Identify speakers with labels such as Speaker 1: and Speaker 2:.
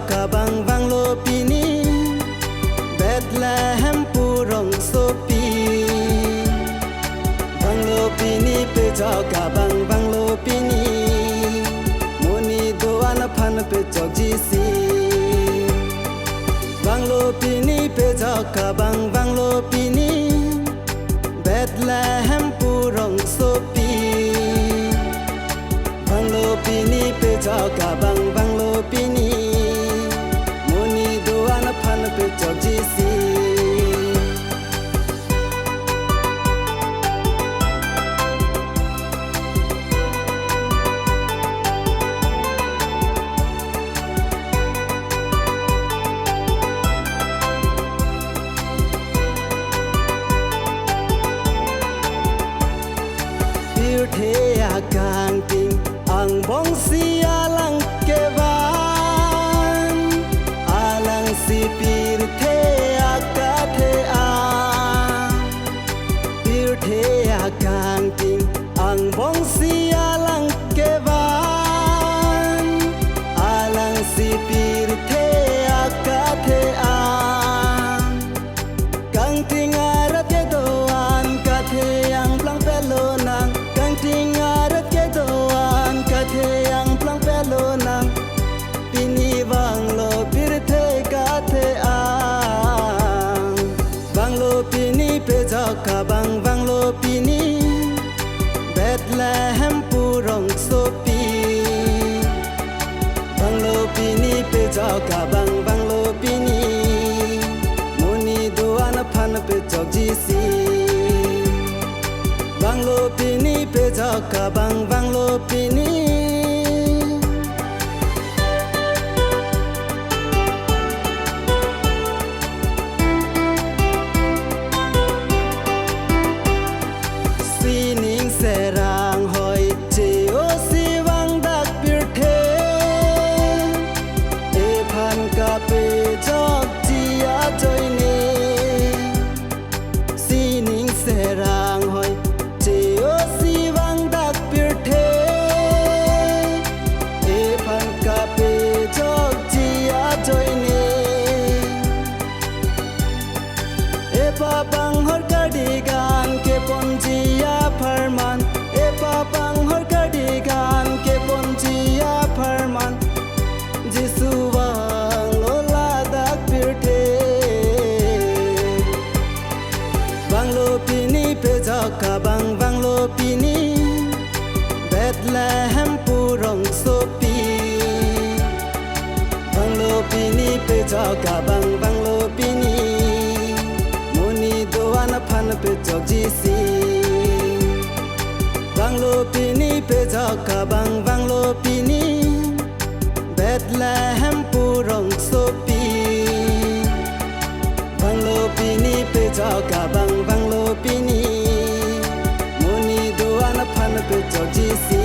Speaker 1: ka bang bang lo pini Bethlehem purong sopi bang lo pini pe jo ka bang bang lo pini moni doan phan pe jo ji si bang lo pini pe jo ka bang bang lo pini Bethlehem purong sopi bang lo pini pe jo ka bang bang lo pini moni doan phan pe jo ji si thế à càng tình ang bong si alang kevan alang si pir thế à ka thế à pir thế à càng tình ang bong si alang kevan alang si pir thế à ka thế à càng tình arat ke doan ka thế ang plang pelo nang ting arat ke doan ka the ang plang pelo nang pini bang lo pir the ka the ang bang lo pini pe ja ka bang bang lo pini Bethlehem purong sopi bang lo pini pe ja ka bang bang lo pini moni doan phan pe jok ji si bang lo pini pe ja ka bang bang lo pini sining serang hoi che o si wang dak pir the e phan ka pe jok ji a choi ne sining serang hoi Cheo si wang dak pir the e phan ka pe jok ji a choi ne e pa bang hor ka di gan ke pon ji a pharman e pa bang hor ka di gan ke pon ji a pharman jisu wang lo la dak pir the bang lo pini pe ja ka bang bang lo pini Bethlehem purong sopi bang lo pini pe ja ka bang bang lo pini moni doan phan pe jok ji si bang lo pini pe ja ka bang bang lo pini Bethlehem purong sopi bang lo pini pe ja ka bang bang lo pini moni doan phan pe jok ji si